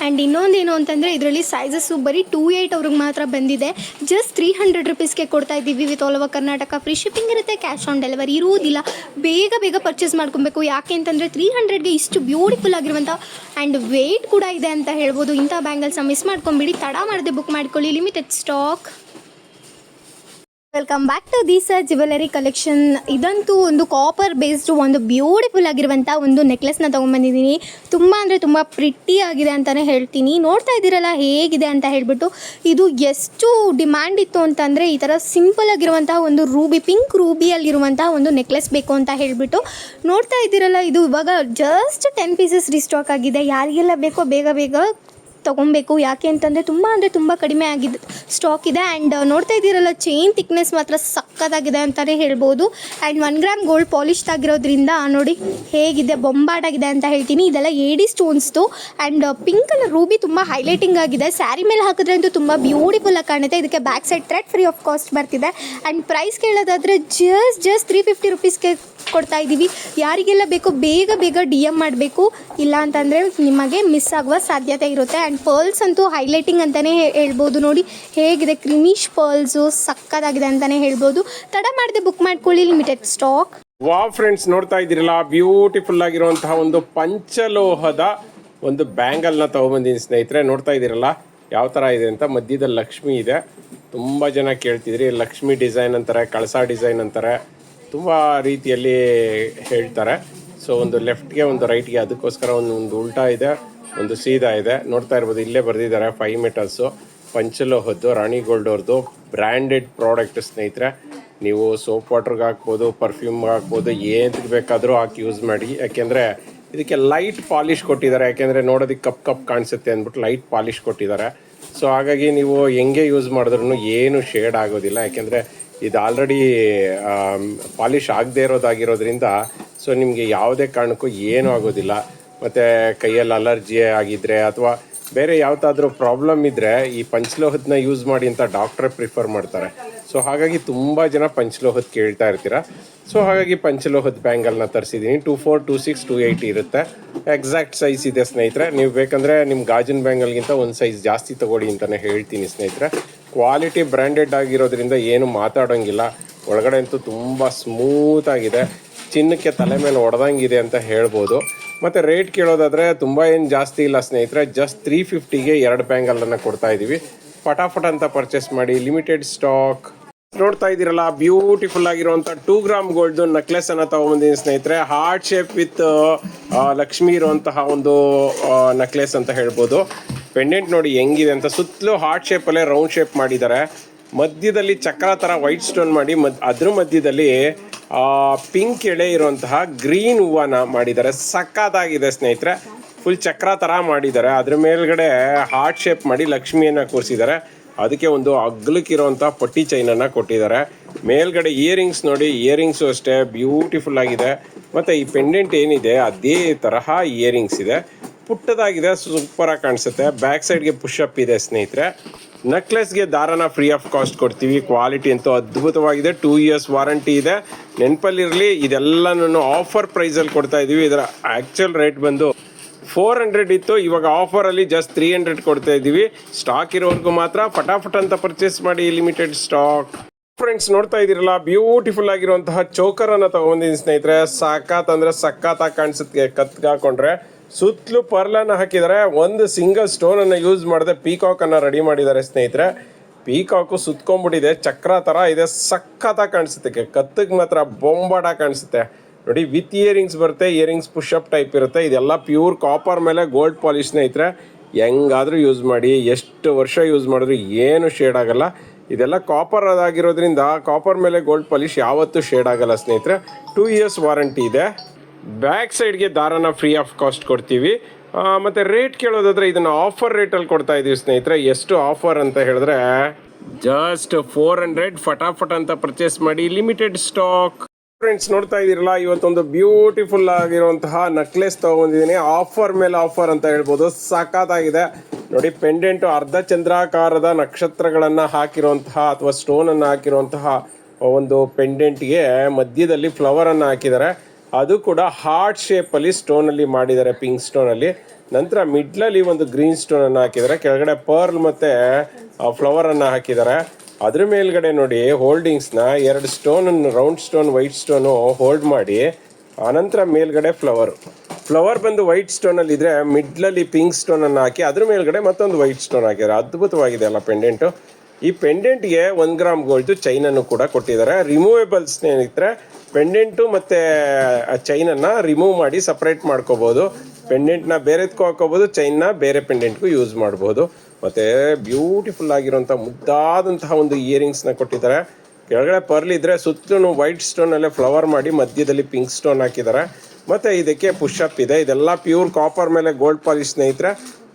ಆ್ಯಂಡ್ ಇನ್ನೊಂದೇನು ಅಂತಂದರೆ ಇದರಲ್ಲಿ ಸೈಜಸ್ಸು ಬರೀ 2.8 ಅವ್ರಿಗೆ ಮಾತ್ರ ಬಂದಿದೆ. ಜಸ್ಟ್ 300 ರುಪೀಸ್ಗೆ ಕೊಡ್ತಾ ಇದ್ದೀವಿ. With all over Karnataka free shipping ಇರುತ್ತೆ, ಕ್ಯಾಶ್ ಆನ್ ಡೆಲಿವರಿ ಇರುವುದಿಲ್ಲ. ಬೇಗ ಪರ್ಚೇಸ್ ಮಾಡ್ಕೊಬೇಕು, ಯಾಕೆ ಅಂತಂದರೆ 300ಗೆ ಇಷ್ಟು ಬ್ಯೂಟಿಫುಲ್ ಆಗಿರುವಂಥ ಆ್ಯಂಡ್ ವೆಯ್ಟ್ ಕೂಡ ಇದೆ ಅಂತ ಹೇಳ್ಬೋದು. ಇಂಥ ಬ್ಯಾಂಗಲ್ಸ್ನ ಮಿಸ್ ಮಾಡ್ಕೊಂಬಿಡಿ, ತಡ ಮಾಡದೆ ಬುಕ್ ಮಾಡ್ಕೊಳ್ಳಿ, limited stock. Welcome back to this jewellery collection. ಇದಂತೂ ಒಂದು ಕಾಪರ್ ಬೇಸ್ಡ್ ಒಂದು ಬ್ಯೂಟಿಫುಲ್ ಆಗಿರುವಂಥ ಒಂದು ನೆಕ್ಲೆಸ್ನ ತೊಗೊಂಬಂದಿದ್ದೀನಿ. ತುಂಬ ಅಂದರೆ ತುಂಬ ಪ್ರಿಟ್ಟಿ ಆಗಿದೆ ಅಂತಲೇ ಹೇಳ್ತೀನಿ. ನೋಡ್ತಾ ಇದ್ದೀರಲ್ಲ ಹೇಗಿದೆ ಅಂತ ಹೇಳಿಬಿಟ್ಟು. ಇದು ಎಷ್ಟು ಡಿಮ್ಯಾಂಡ್ ಇತ್ತು ಅಂತಂದರೆ ಈ ಥರ ಸಿಂಪಲ್ ಆಗಿರುವಂತಹ ಒಂದು ರೂಬಿ, ಪಿಂಕ್ ರೂಬಿಯಲ್ಲಿರುವಂತಹ ಒಂದು ನೆಕ್ಲೆಸ್ ಬೇಕು ಅಂತ ಹೇಳಿಬಿಟ್ಟು. ನೋಡ್ತಾ ಇದ್ದೀರಲ್ಲ, ಇದು ಇವಾಗ ಜಸ್ಟ್ 10 ಪೀಸಸ್ ರಿಸ್ಟಾಕ್ ಆಗಿದೆ. ಯಾರಿಗೆಲ್ಲ ಬೇಕೋ ಬೇಗ ತೊಗೊಬೇಕು, ಯಾಕೆ ಅಂತಂದರೆ ತುಂಬ ಅಂದರೆ ತುಂಬ ಕಡಿಮೆ ಆಗಿದೆ, ಸ್ಟಾಕ್ ಇದೆ. ಆ್ಯಂಡ್ ನೋಡ್ತಾ ಇದ್ದೀರಲ್ಲ ಚೈನ್ ಥಿಕ್ನೆಸ್ ಮಾತ್ರ ಸಕ್ಕತ್ತಾಗಿದೆ ಅಂತಲೇ ಹೇಳ್ಬೋದು. ಆ್ಯಂಡ್ 1 ಗ್ರಾಮ್ ಗೋಲ್ಡ್ ಪಾಲಿಶ್ ಆಗಿರೋದ್ರಿಂದ ನೋಡಿ ಹೇಗಿದೆ, ಬೊಂಬಾಟಾಗಿದೆ ಅಂತ ಹೇಳ್ತೀನಿ. ಇದೆಲ್ಲ ಏಡಿ ಸ್ಟೋನ್ಸ್ದು. ಆ್ಯಂಡ್ ಪಿಂಕ್ ಕಲರ್ ರೂಬಿ ತುಂಬ ಹೈಲೈಟಿಂಗ್ ಆಗಿದೆ. ಸ್ಯಾರಿ ಮೇಲೆ ಹಾಕಿದ್ರೆ ಅಂತೂ ತುಂಬ ಬ್ಯೂಟಿಫುಲ್ಲಾಗಿ ಕಾಣುತ್ತೆ. ಇದಕ್ಕೆ back side thread free of cost ಬರ್ತಿದೆ. ಆ್ಯಂಡ್ ಪ್ರೈಸ್ ಕೇಳೋದಾದರೆ ಜಸ್ಟ್ 350 ರುಪೀಸ್ಗೆ ಕೊಡ್ತಾ ಇದ್ದೀವಿ. ಯಾರಿಗೆಲ್ಲ ಬೇಕೋ ಬೇಗ DM ಮಾಡಬೇಕು, ಇಲ್ಲ ಅಂತಂದರೆ ನಿಮಗೆ ಮಿಸ್ ಆಗುವ ಸಾಧ್ಯತೆ ಇರುತ್ತೆ. ಆ್ಯಂಡ್ ಪರ್ಲ್ಸ್ ಅಂತೂ ಹೈಲೈಟಿಂಗ್ ಅಂತಲೇ ಹೇಳ್ಬೋದು. ನೋಡಿ ಹೇಗಿದೆ, ಕ್ರಿಮಿಶ್ ಪರ್ಲ್ಸು ಸಕ್ಕತ್ತಾಗಿದೆ ಅಂತಲೇ ಹೇಳ್ಬೋದು. ತಡ ಮಾಡದೆ ಬುಕ್ ಮಾಡ್ಕೊಳ್ಳಿ, ಲಿಮಿಟೆಡ್ ಸ್ಟಾಕ್.
ಫ್ರೆಂಡ್ಸ್, ನೋಡ್ತಾ ಇದ್ದೀರಲ್ಲ ಬ್ಯೂಟಿಫುಲ್ ಆಗಿರುವಂತಹ ಒಂದು ಪಂಚಲೋಹದ ಒಂದು ಬ್ಯಾಂಗಲ್ನ ತಗೊಬಂದಿದ್ದೀನಿ ಸ್ನೇಹಿತರೆ. ನೋಡ್ತಾ ಇದ್ದೀರಲ್ಲ ಯಾವ ಥರ ಇದೆ ಅಂತ. ಮಧ್ಯದಲ್ಲಿ ಲಕ್ಷ್ಮಿ ಇದೆ. ತುಂಬ ಜನ ಕೇಳ್ತಿದ್ರಿ, ಲಕ್ಷ್ಮಿ ಡಿಸೈನ್ ಅಂತಾರೆ, ಕಳಸ ಡಿಸೈನ್ ಅಂತಾರೆ, ತುಂಬ ರೀತಿಯಲ್ಲಿ ಹೇಳ್ತಾರೆ. ಸೊ ಒಂದು ಲೆಫ್ಟ್ಗೆ ಒಂದು ರೈಟ್ಗೆ, ಅದಕ್ಕೋಸ್ಕರ ಒಂದು ಉಲ್ಟಾ ಇದೆ, ಒಂದು ಸೀದಾ ಇದೆ. ನೋಡ್ತಾ ಇರ್ಬೋದು, ಇಲ್ಲೇ ಬರೆದಿದ್ದಾರೆ 5 ಮೀಟರ್ಸು, ಪಂಚಲೋಹದ್ದು, ರಾಣಿ ಗೋಲ್ಡ್ ಅವ್ರದ್ದು ಬ್ರ್ಯಾಂಡೆಡ್ ಪ್ರಾಡಕ್ಟ್ ಸ್ನೇಹಿತರೆ. ನೀವು ಸೋಪ್ ವಾಟ್ರಿಗೆ ಹಾಕ್ಬೋದು, ಪರ್ಫ್ಯೂಮ್ಗೆ ಹಾಕ್ಬೋದು, ಏನಕ್ಕೆ ಬೇಕಾದರೂ ಹಾಕಿ ಯೂಸ್ ಮಾಡಿ. ಯಾಕೆಂದರೆ ಇದಕ್ಕೆ ಲೈಟ್ ಪಾಲಿಶ್ ಕೊಟ್ಟಿದ್ದಾರೆ. ಯಾಕೆಂದರೆ ನೋಡೋದಕ್ಕೆ ಕಪ್ ಕಾಣಿಸುತ್ತೆ ಅಂದ್ಬಿಟ್ಟು ಲೈಟ್ ಪಾಲಿಶ್ ಕೊಟ್ಟಿದ್ದಾರೆ. ಸೊ ಹಾಗಾಗಿ ನೀವು ಹೆಂಗೆ ಯೂಸ್ ಮಾಡಿದ್ರೂ ಏನು ಶೇಡ್ ಆಗೋದಿಲ್ಲ. ಯಾಕೆಂದರೆ ಇದು ಆಲ್ರೆಡಿ ಪಾಲಿಶ್ ಆಗದೇ ಇರೋದಾಗಿರೋದ್ರಿಂದ ಸೊ ನಿಮಗೆ ಯಾವುದೇ ಕಾರಣಕ್ಕೂ ಏನೂ ಆಗೋದಿಲ್ಲ. ಮತ್ತು ಕೈಯಲ್ಲಿ ಅಲರ್ಜಿ ಆಗಿದ್ದರೆ ಅಥವಾ ಬೇರೆ ಯಾವುದಾದ್ರೂ ಪ್ರಾಬ್ಲಮ್ ಇದ್ದರೆ ಈ ಪಂಚಲೋಹದನ್ನ ಯೂಸ್ ಮಾಡಿ ಅಂತ ಡಾಕ್ಟ್ರೇ ಪ್ರಿಫರ್ ಮಾಡ್ತಾರೆ. ಸೊ ಹಾಗಾಗಿ ತುಂಬ ಜನ ಪಂಚಲೋಹದ ಕೇಳ್ತಾ ಇರ್ತೀರ. ಸೊ ಹಾಗಾಗಿ ಪಂಚಲೋಹದ ಬ್ಯಾಂಗಲ್ನ ತರಿಸಿದ್ದೀನಿ. 24, 26, 280 ಇರುತ್ತೆ. ಎಕ್ಸಾಕ್ಟ್ ಸೈಜ್ ಇದೆ ಸ್ನೇಹಿತರೆ. ನೀವು ಬೇಕಂದರೆ ನಿಮ್ಮ ಗಾಜಿನ ಬ್ಯಾಂಗಲ್ಗಿಂತ ಒಂದು ಸೈಜ್ ಜಾಸ್ತಿ ತೊಗೊಳ್ಳಿ ಅಂತಲೇ ಹೇಳ್ತೀನಿ ಸ್ನೇಹಿತರೆ. ಕ್ವಾಲಿಟಿ ಬ್ರ್ಯಾಂಡೆಡ್ ಆಗಿರೋದ್ರಿಂದ ಏನು ಮಾತಾಡೋಂಗಿಲ್ಲ. ಒಳಗಡೆ ಅಂತೂ ತುಂಬ ಸ್ಮೂತಾಗಿದೆ, ಚಿನ್ನಕ್ಕೆ ತಲೆ ಮೇಲೆ ಹೊಡೆದಂಗಿದೆ ಅಂತ ಹೇಳ್ಬೋದು. ಮತ್ತು ರೇಟ್ ಕೇಳೋದಾದರೆ ತುಂಬ ಏನು ಜಾಸ್ತಿ ಇಲ್ಲ ಸ್ನೇಹಿತರೆ. ಜಸ್ಟ್ 350ಗೆ 2 ಬ್ಯಾಂಗಲನ್ನು ಕೊಡ್ತಾ ಇದ್ದೀವಿ. ಫಟಾಫಟ್ ಅಂತ ಪರ್ಚೇಸ್ ಮಾಡಿ, ಲಿಮಿಟೆಡ್ ಸ್ಟಾಕ್. ನೋಡ್ತಾ ಇದ್ದೀರಲ್ಲ ಬ್ಯೂಟಿಫುಲ್ ಆಗಿರುವಂಥ 2 ಗ್ರಾಮ್ ಗೋಲ್ಡ್ ನೆಕ್ಲೆಸ್ ಅನ್ನು ತಗೊಂಬಂದಿದ್ದೀನಿ ಸ್ನೇಹಿತರೆ. ಹಾರ್ಟ್ ಶೇಪ್ ವಿತ್ ಲಕ್ಷ್ಮಿ ಇರುವಂತಹ ಒಂದು ನೆಕ್ಲೆಸ್ ಅಂತ ಹೇಳ್ಬೋದು. ಪೆಂಡೆಂಟ್ ನೋಡಿ ಹೆಂಗಿದೆ ಅಂತ. ಸುತ್ತಲೂ ಹಾರ್ಟ್ ಶೇಪಲ್ಲೇ ರೌಂಡ್ ಶೇಪ್ ಮಾಡಿದ್ದಾರೆ. ಮಧ್ಯದಲ್ಲಿ ಚಕ್ರ ಥರ ವೈಟ್ ಸ್ಟೋನ್ ಮಾಡಿ ಅದ್ರ ಮಧ್ಯದಲ್ಲಿ ಪಿಂಕ್ ಎಳೆ ಇರುವಂತಹ ಗ್ರೀನ್ ಹೂವನ್ನ ಮಾಡಿದ್ದಾರೆ. ಸಕ್ಕತ್ತಾಗಿದೆ ಸ್ನೇಹಿತರೆ. ಫುಲ್ ಚಕ್ರ ಥರ ಮಾಡಿದ್ದಾರೆ. ಅದ್ರ ಮೇಲ್ಗಡೆ ಹಾರ್ಟ್ ಶೇಪ್ ಮಾಡಿ ಲಕ್ಷ್ಮಿಯನ್ನು ಕೂರಿಸಿದ್ದಾರೆ. ಅದಕ್ಕೆ ಒಂದು ಅಗ್ಲಕ್ಕಿರುವಂಥ ಪಟ್ಟಿ ಚೈನನ್ನು ಕೊಟ್ಟಿದ್ದಾರೆ. ಮೇಲ್ಗಡೆ ಇಯರಿಂಗ್ಸ್ ನೋಡಿ, ಇಯರಿಂಗ್ಸು ಅಷ್ಟೇ ಬ್ಯೂಟಿಫುಲ್ ಆಗಿದೆ. ಮತ್ತು ಈ ಪೆಂಡೆಂಟ್ ಏನಿದೆ ಅದೇ ತರಹ ಇಯರಿಂಗ್ಸ್ ಇದೆ. ಪುಟ್ಟದಾಗಿದೆ, ಸೂಪರಾಗಿ ಕಾಣಿಸುತ್ತೆ. ಬ್ಯಾಕ್ ಸೈಡ್ಗೆ ಪುಷಪ್ ಇದೆ ಸ್ನೇಹಿತರೆ. ನೆಕ್ಲೆಸ್ಗೆ ದಾರನ ಫ್ರೀ ಆಫ್ ಕಾಸ್ಟ್ ಕೊಡ್ತೀವಿ. ಕ್ವಾಲಿಟಿ ಅಂತೂ ಅದ್ಭುತವಾಗಿದೆ. 2 ಇಯರ್ಸ್ ವಾರಂಟಿ ಇದೆ. ನೆನಪಲ್ಲಿರಲಿ, ಇದೆಲ್ಲನೂ ಆಫರ್ ಪ್ರೈಸಲ್ಲಿ ಕೊಡ್ತಾ ಇದ್ದೀವಿ. ಇದರ ಆ್ಯಕ್ಚುಯಲ್ ರೇಟ್ ಬಂದು 400 ಇತ್ತು. ಇವಾಗ ಆಫರಲ್ಲಿ ಜಸ್ಟ್ 300 ಕೊಡ್ತಾ ಇದ್ದೀವಿ. ಸ್ಟಾಕ್ ಇರೋವರೆಗೂ ಮಾತ್ರ ಫಟಾಫಟ್ ಅಂತ ಪರ್ಚೇಸ್ ಮಾಡಿ, ಲಿಮಿಟೆಡ್ ಸ್ಟಾಕ್. ಫ್ರೆಂಡ್ಸ್, ನೋಡ್ತಾ ಇದ್ದೀರಲ್ಲ ಬ್ಯೂಟಿಫುಲ್ ಆಗಿರುವಂತಹ ಚೋಕರನ್ನು ತಗೊಂಡಿದ್ದೀನಿ ಸ್ನೇಹಿತರೆ. ಸಕ್ಕತ್ತಾಗಿ ಕಾಣಿಸುತ್ತೆ. ಕತ್ಗೆ ಹಾಕೊಂಡ್ರೆ ಸುತ್ತಲೂ ಪರ್ಲನ್ನು ಹಾಕಿದ್ದಾರೆ. ಒಂದು ಸಿಂಗಲ್ ಸ್ಟೋನನ್ನು ಯೂಸ್ ಮಾಡದೆ ಪೀಕಾಕನ್ನು ರೆಡಿ ಮಾಡಿದ್ದಾರೆ ಸ್ನೇಹಿತರೆ. ಪೀಕಾಕು ಸುತ್ಕೊಂಡ್ಬಿಟ್ಟಿದೆ, ಚಕ್ರ ಥರ ಇದೆ, ಸಕ್ಕತ್ತಾಗಿ ಕಾಣಿಸುತ್ತೆ. ಕತ್ತಿಗೆ ಮಾತ್ರ ಬೊಂಬಾಟಾಗಿ ಕಾಣಿಸುತ್ತೆ ನೋಡಿ. ವಿತ್ ಇಯರಿಂಗ್ಸ್ ಬರುತ್ತೆ, ಇಯರಿಂಗ್ಸ್ ಪುಷಪ್ ಟೈಪ್ ಇರುತ್ತೆ. ಇದೆಲ್ಲ ಪ್ಯೂರ್ ಕಾಪರ್ ಮೇಲೆ ಗೋಲ್ಡ್ ಪಾಲಿಶ್ ಸ್ನೇಹಿತರೆ. ಹೆಂಗಾದರೂ ಯೂಸ್ ಮಾಡಿ, ಎಷ್ಟು ವರ್ಷ ಯೂಸ್ ಮಾಡಿದ್ರು ಏನು ಶೇಡ್ ಆಗಲ್ಲ. ಇದೆಲ್ಲ ಕಾಪರ್ ಅದಾಗಿರೋದ್ರಿಂದ ಕಾಪರ್ ಮೇಲೆ ಗೋಲ್ಡ್ ಪಾಲಿಶ್ ಯಾವತ್ತೂ ಶೇಡ್ ಆಗಲ್ಲ ಸ್ನೇಹಿತರೆ. 2 ಇಯರ್ಸ್ ವಾರಂಟಿ ಇದೆ. ಬ್ಯಾಕ್ ಸೈಡ್ಗೆ ದಾರನ ಫ್ರೀ ಆಫ್ ಕಾಸ್ಟ್ ಕೊಡ್ತೀವಿ. ಮತ್ತು ರೇಟ್ ಕೇಳೋದಾದರೆ ಇದನ್ನು ಆಫರ್ ರೇಟಲ್ಲಿ ಕೊಡ್ತಾ ಇದ್ದೀವಿ ಸ್ನೇಹಿತರೆ. ಎಷ್ಟು ಆಫರ್ ಅಂತ ಹೇಳಿದ್ರೆ ಜಸ್ಟ್ 400 ಫಟಾಫಟ್ ಅಂತ ಪರ್ಚೇಸ್ ಮಾಡಿ, ಲಿಮಿಟೆಡ್ ಸ್ಟಾಕ್. ಫ್ರೆಂಡ್ಸ್ ನೋಡ್ತಾ ಇದ್ದೀರಲ್ಲ, ಇವತ್ತೊಂದು ಬ್ಯೂಟಿಫುಲ್ ಆಗಿರುವಂತಹ ನಕ್ಲೆಸ್ ತೊಗೊಂಡಿದ್ದೀನಿ. ಆಫರ್ ಮೇಲೆ ಆಫರ್ ಅಂತ ಹೇಳ್ಬೋದು, ಸಖತ್ತಾಗಿದೆ ನೋಡಿ. ಪೆಂಡೆಂಟು ಅರ್ಧ ಚಂದ್ರಾಕಾರದ ನಕ್ಷತ್ರಗಳನ್ನು ಹಾಕಿರುವಂತಹ ಅಥವಾ ಸ್ಟೋನನ್ನು ಹಾಕಿರುವಂತಹ ಒಂದು ಪೆಂಡೆಂಟ್ಗೆ ಮಧ್ಯದಲ್ಲಿ ಫ್ಲವರನ್ನು ಹಾಕಿದ್ದಾರೆ. ಅದು ಕೂಡ ಹಾರ್ಟ್ ಶೇಪಲ್ಲಿ ಸ್ಟೋನಲ್ಲಿ ಮಾಡಿದ್ದಾರೆ, ಪಿಂಕ್ ಸ್ಟೋನಲ್ಲಿ. ನಂತರ ಮಿಡ್ಲಲ್ಲಿ ಒಂದು ಗ್ರೀನ್ ಸ್ಟೋನನ್ನು ಹಾಕಿದ್ದಾರೆ, ಕೆಳಗಡೆ ಪರ್ಲ್ ಮತ್ತು ಫ್ಲವರನ್ನು ಹಾಕಿದ್ದಾರೆ. ಅದ್ರ ಮೇಲ್ಗಡೆ ನೋಡಿ ಹೋಲ್ಡಿಂಗ್ಸ್ನ 2 ಸ್ಟೋನನ್ನು, round stone white stone hold ಮಾಡಿ, ಆನಂತರ ಮೇಲ್ಗಡೆ ಫ್ಲವರ್ ಬಂದು ವೈಟ್ ಸ್ಟೋನಲ್ಲಿ ಇದ್ರೆ ಮಿಡ್ಲಲ್ಲಿ ಪಿಂಕ್ ಸ್ಟೋನನ್ನು ಹಾಕಿ ಅದ್ರ ಮೇಲ್ಗಡೆ ಮತ್ತೊಂದು ವೈಟ್ ಸ್ಟೋನ್ ಹಾಕಿದ್ದಾರೆ. ಅದ್ಭುತವಾಗಿದೆ ಅಲ್ಲ ಪೆಂಡೆಂಟು. ಈ ಪೆಂಡೆಂಟ್ಗೆ 1 ಗ್ರಾಮ್ ಗೋಲ್ಡ್ ಚೈನನ್ನು ಕೂಡ ಕೊಟ್ಟಿದ್ದಾರೆ. ರಿಮೂವೇಬಲ್ ಸ್ನೇಹಿತರೆ. ಪೆಂಡೆಂಟು ಮತ್ತು ಚೈನನ್ನು ರಿಮೂವ್ ಮಾಡಿ ಸಪ್ರೇಟ್ ಮಾಡ್ಕೋಬೋದು. ಪೆಂಡೆಂಟ್ನ ಬೇರೆದಕ್ಕೂ ಹಾಕೋಬೋದು, ಚೈನ್ನ ಬೇರೆ ಪೆಂಡೆಂಟ್ಗೂ ಯೂಸ್ ಮಾಡ್ಬೋದು. ಮತ್ತು ಬ್ಯೂಟಿಫುಲ್ ಆಗಿರೋಂಥ ಮುದ್ದಾದಂತಹ ಒಂದು ಇಯರಿಂಗ್ಸ್ನ ಕೊಟ್ಟಿದ್ದಾರೆ. ಕೆಳಗಡೆ ಪರ್ಲ್ ಇದ್ದರೆ ಸುತ್ತಲೂ ವೈಟ್ ಸ್ಟೋನಲ್ಲೇ ಫ್ಲವರ್ ಮಾಡಿ ಮಧ್ಯದಲ್ಲಿ ಪಿಂಕ್ ಸ್ಟೋನ್ ಹಾಕಿದ್ದಾರೆ. ಮತ್ತು ಇದಕ್ಕೆ ಪುಷಪ್ ಇದೆ. ಇದೆಲ್ಲ ಪ್ಯೂರ್ ಕಾಪರ್ ಮೇಲೆ ಗೋಲ್ಡ್ ಪಾಲಿಶ್ ಸ್ನೇಹಿತರೆ.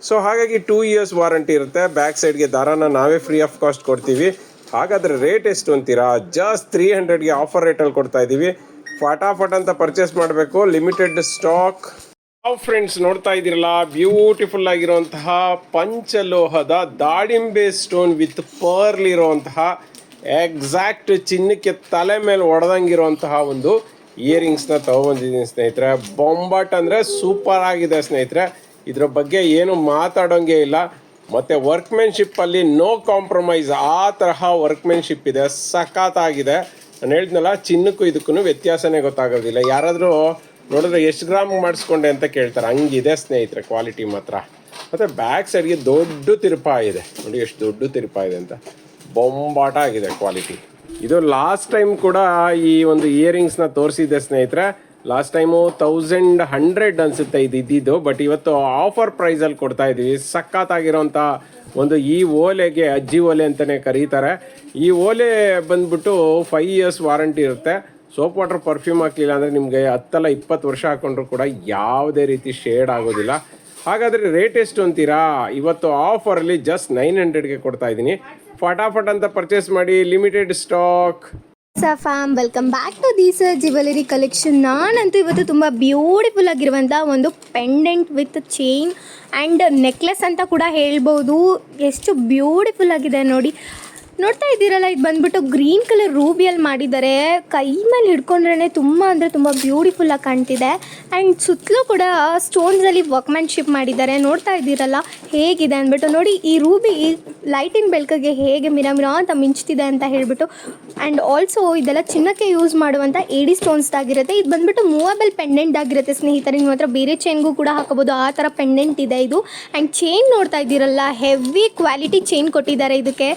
ಸೊ ಹಾಗಾಗಿ 2 ಇಯರ್ಸ್ ವಾರಂಟಿ ಇರುತ್ತೆ. ಬ್ಯಾಕ್ ಸೈಡ್ಗೆ ದಾರಾನ ನಾವೇ ಫ್ರೀ ಆಫ್ ಕಾಸ್ಟ್ ಕೊಡ್ತೀವಿ. ಹಾಗಾದರೆ ರೇಟ್ ಎಷ್ಟು ಅಂತೀರಾ? ಜಸ್ಟ್ 300ಗೆ ಆಫರ್ ರೇಟಲ್ಲಿ ಕೊಡ್ತಾ ಇದ್ದೀವಿ. ಫಟಾಫಟ್ ಅಂತ ಪರ್ಚೇಸ್ ಮಾಡಬೇಕು, ಲಿಮಿಟೆಡ್ ಸ್ಟಾಕ್. ಫ್ರೆಂಡ್ಸ್ ನೋಡ್ತಾ ಇದ್ದೀರಲ್ಲ, ಬ್ಯೂಟಿಫುಲ್ ಆಗಿರುವಂತಹ ಪಂಚಲೋಹದ ದಾಳಿಂಬೆ ಸ್ಟೋನ್ ವಿತ್ ಪರ್ಲ್ ಇರುವಂತಹ ಎಕ್ಸಾಕ್ಟ್ ಚಿನ್ನಕ್ಕೆ ತಲೆ ಮೇಲೆ ಹೊಡೆದಂಗಿರುವಂತಹ ಒಂದು ಇಯರಿಂಗ್ಸ್ನ ತೊಗೊಂಬಂದಿದ್ದೀನಿ ಸ್ನೇಹಿತರೆ. ಬೊಂಬಾಟ್ ಅಂದರೆ ಸೂಪರ್ ಆಗಿದೆ ಸ್ನೇಹಿತರೆ. ಇದ್ರ ಬಗ್ಗೆ ಏನು ಮಾತಾಡೋಂಗೆ ಇಲ್ಲ. ಮತ್ತು ವರ್ಕ್ಮೆನ್ಶಿಪ್ಪಲ್ಲಿ ನೋ ಕಾಂಪ್ರಮೈಸ್, ಆ ತರಹ ವರ್ಕ್ಮೆನ್ಶಿಪ್ ಇದೆ, ಸಖತ್ತಾಗಿದೆ. ನಾನು ಹೇಳಿದ್ನಲ್ಲ, ಚಿನ್ನಕ್ಕೂ ಇದಕ್ಕೂ ವ್ಯತ್ಯಾಸನೇ ಗೊತ್ತಾಗೋದಿಲ್ಲ. ಯಾರಾದರೂ ನೋಡಿದ್ರೆ ಎಷ್ಟು ಗ್ರಾಮ್ ಮಾಡಿಸ್ಕೊಂಡೆ ಅಂತ ಕೇಳ್ತಾರೆ, ಹಂಗಿದೆ ಸ್ನೇಹಿತರೆ ಕ್ವಾಲಿಟಿ ಮಾತ್ರ. ಮತ್ತು ಬ್ಯಾಕ್ ಸೈಡ್ಗೆ ದೊಡ್ಡ ತಿರುಪ ಇದೆ ನೋಡಿ, ಎಷ್ಟು ದೊಡ್ಡ ತಿರುಪ ಇದೆ ಅಂತ. ಬೊಂಬಾಟ ಆಗಿದೆ ಕ್ವಾಲಿಟಿ. ಇದು ಲಾಸ್ಟ್ ಟೈಮ್ ಕೂಡ ಈ ಒಂದು ಇಯರಿಂಗ್ಸ್ನ ತೋರಿಸಿದ್ದೆ ಸ್ನೇಹಿತರೆ. ಲಾಸ್ಟ್ ಟೈಮು 1100 ಅನಿಸುತ್ತೆ ಇದ್ದಿದ್ದು. ಬಟ್ ಇವತ್ತು ಆಫರ್ ಪ್ರೈಸಲ್ಲಿ ಕೊಡ್ತಾ ಇದ್ದೀವಿ. ಸಖತ್ತಾಗಿರೋಂಥ ಒಂದು ಈ ಓಲೆಗೆ ಅಜ್ಜಿ ಓಲೆ ಅಂತಲೇ ಕರೀತಾರೆ. ಈ ಓಲೆ ಬಂದ್ಬಿಟ್ಟು 5 ಇಯರ್ಸ್ ವಾರಂಟಿ ಇರುತ್ತೆ. ಸೋಪ್ ವಾಟರ್ ಪರ್ಫ್ಯೂಮ್ ಹಾಕಲಿಲ್ಲ ಅಂದರೆ ನಿಮಗೆ 10 20 ವರ್ಷ ಹಾಕೊಂಡ್ರು ಕೂಡ ಯಾವುದೇ ರೀತಿ ಶೇಡ್ ಆಗೋದಿಲ್ಲ. ಹಾಗಾದರೆ ರೇಟ್ ಎಷ್ಟು ಅಂತೀರಾ? ಇವತ್ತು ಆಫರಲ್ಲಿ ಜಸ್ಟ್ 900ಗೆ ಕೊಡ್ತಾ ಇದ್ದೀನಿ. ಫಟಾಫಟ್ ಅಂತ ಪರ್ಚೇಸ್ ಮಾಡಿ, limited stock.
Fam welcome back to this jewellery collection. ನಾನಂತೂ ಇವತ್ತು ತುಂಬ ಬ್ಯೂಟಿಫುಲ್ ಆಗಿರುವಂಥ ಒಂದು pendant with chain and necklace ಅಂತ ಕೂಡ ಹೇಳ್ಬೋದು. ಎಷ್ಟು ಬ್ಯೂಟಿಫುಲ್ ಆಗಿದೆ ನೋಡಿ. ನೋಡ್ತಾ ಇದ್ದೀರಲ್ಲ, ಇದು ಬಂದ್ಬಿಟ್ಟು ಗ್ರೀನ್ ಕಲರ್ ರೂಬಿಯಲ್ಲಿ ಮಾಡಿದ್ದಾರೆ. ಕೈ ಮೇಲೆ ಹಿಡ್ಕೊಂಡ್ರೇ ತುಂಬ ಅಂದರೆ ತುಂಬ ಬ್ಯೂಟಿಫುಲ್ಲಾಗಿ ಕಾಣ್ತಿದೆ. ಆ್ಯಂಡ್ ಸುತ್ತಲೂ ಕೂಡ ಸ್ಟೋನ್ಸಲ್ಲಿ ವರ್ಕ್ಮ್ಯಾನ್ಶಿಪ್ ಮಾಡಿದ್ದಾರೆ. ನೋಡ್ತಾ ಇದ್ದೀರಲ್ಲ ಹೇಗಿದೆ ಅಂದ್ಬಿಟ್ಟು. ನೋಡಿ, ಈ ರೂಬಿ ಲೈಟಿನ ಬೆಳಕಿಗೆ ಹೇಗೆ ಮಿರ ಅಂತ ಮಿಂಚ್ತಿದೆ ಅಂತ ಹೇಳ್ಬಿಟ್ಟು. ಆ್ಯಂಡ್ ಆಲ್ಸೋ ಇದೆಲ್ಲ ಚಿನ್ನಕ್ಕೆ ಯೂಸ್ ಮಾಡುವಂಥ ಏಡಿ ಸ್ಟೋನ್ಸ್ದಾಗಿರುತ್ತೆ. ಇದು ಬಂದ್ಬಿಟ್ಟು ಮೂವಬಲ್ ಪೆಂಡೆಂಟ್ ಆಗಿರುತ್ತೆ ಸ್ನೇಹಿತರೆ. ನಿಮ್ಮ ಹತ್ರ ಬೇರೆ ಚೈನ್ಗೂ ಕೂಡ ಹಾಕೋಬೋದು, ಆ ಥರ ಪೆಂಡೆಂಟ್ ಇದೆ ಇದು. ಆ್ಯಂಡ್ ಚೈನ್ ನೋಡ್ತಾ ಇದ್ದೀರಲ್ಲ, ಹೆವಿ ಕ್ವಾಲಿಟಿ ಚೈನ್ ಕೊಟ್ಟಿದ್ದಾರೆ. ಇದಕ್ಕೆ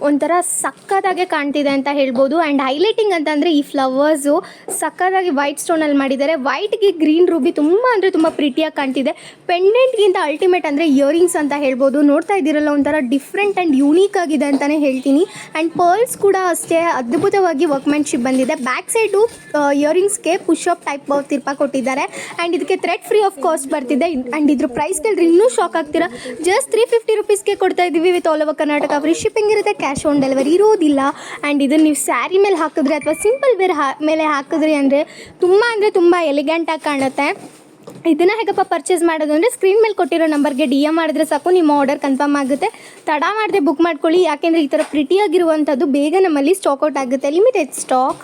ಒಂಥರ ಸಕ್ಕತ್ತಾಗೆ ಕಾಣ್ತಿದೆ ಅಂತ ಹೇಳ್ಬೋದು. ಆ್ಯಂಡ್ ಹೈಲೈಟಿಂಗ್ ಅಂತಂದರೆ ಈ ಫ್ಲವರ್ಸು ಸಕ್ಕತ್ತಾಗಿ ವೈಟ್ ಸ್ಟೋನಲ್ಲಿ ಮಾಡಿದ್ದಾರೆ. ವೈಟ್ಗೆ ಗ್ರೀನ್ ರೂಬಿ ತುಂಬ ಅಂದರೆ ತುಂಬ ಪ್ರಿಟಿಯಾಗಿ ಕಾಣ್ತಿದೆ. ಪೆಂಡೆಂಟ್ಗಿಂತ ಅಲ್ಟಿಮೇಟ್ ಅಂದರೆ ಇಯರಿಂಗ್ಸ್ ಅಂತ ಹೇಳ್ಬೋದು. ನೋಡ್ತಾ ಇದ್ದೀರಲ್ಲ, ಒಂಥರ ಡಿಫ್ರೆಂಟ್ ಆ್ಯಂಡ್ ಯೂನೀಕ್ ಆಗಿದೆ ಅಂತಲೇ ಹೇಳ್ತೀನಿ. ಆ್ಯಂಡ್ ಪರ್ಲ್ಸ್ ಕೂಡ ಅಷ್ಟೇ ಅದ್ಭುತವಾಗಿ ವರ್ಕ್ಮ್ಯಾನ್ಶಿಪ್ ಬಂದಿದೆ. ಬ್ಯಾಕ್ ಸೈಡು ಇಯರಿಂಗ್ಸ್ಗೆ ಪುಷಪ್ ಟೈಪ್ ತಿರ್ಪ ಕೊಟ್ಟಿದ್ದಾರೆ. ಆ್ಯಂಡ್ ಇದಕ್ಕೆ ಥ್ರೆಡ್ ಫ್ರೀ ಆಫ್ ಕಾಸ್ಟ್ ಬರ್ತಿದೆ. ಆ್ಯಂಡ್ ಇದ್ರ ಪ್ರೈಸ್ ಕೇಳಿದ್ರೆ ಇನ್ನೂ ಶಾಕ್ ಆಗ್ತೀರಾ. ಜಸ್ಟ್ 350 ರುಪೀಸ್ಗೆ ಕೊಡ್ತಾ ಇದ್ದೀವಿ. With all over Karnataka free shipping ಇರುತ್ತೆ, ಕ್ಯಾಶ್ ಆನ್ ಡೆಲಿವರಿ ಇರೋದಿಲ್ಲ. ಆ್ಯಂಡ್ ಇದನ್ನು ನೀವು ಸ್ಯಾರಿ ಮೇಲೆ ಹಾಕಿದ್ರೆ ಅಥವಾ ಸಿಂಪಲ್ ವೇರ್ ಮೇಲೆ ಹಾಕಿದ್ರಿ ಅಂದರೆ ತುಂಬ ಎಲಿಗೆಂಟಾಗಿ ಕಾಣುತ್ತೆ. ಇದನ್ನು ಹೇಗಪ್ಪ ಪರ್ಚೇಸ್ ಮಾಡೋದು ಅಂದರೆ ಸ್ಕ್ರೀನ್ ಮೇಲೆ ಕೊಟ್ಟಿರೋ ನಂಬರ್ಗೆ DM ಮಾಡಿದ್ರೆ ಸಾಕು, ನಿಮ್ಮ ಆರ್ಡರ್ ಕನ್ಫರ್ಮ್ ಆಗುತ್ತೆ. ತಡ ಮಾಡದೆ ಬುಕ್ ಮಾಡ್ಕೊಳ್ಳಿ, ಯಾಕೆಂದರೆ ಈ ಥರ ಪ್ರಿಟಿಯಾಗಿರುವಂಥದ್ದು ಬೇಗ ನಮ್ಮಲ್ಲಿ ಸ್ಟಾಕ್ಔಟ್ ಆಗುತ್ತೆ. Limited stock.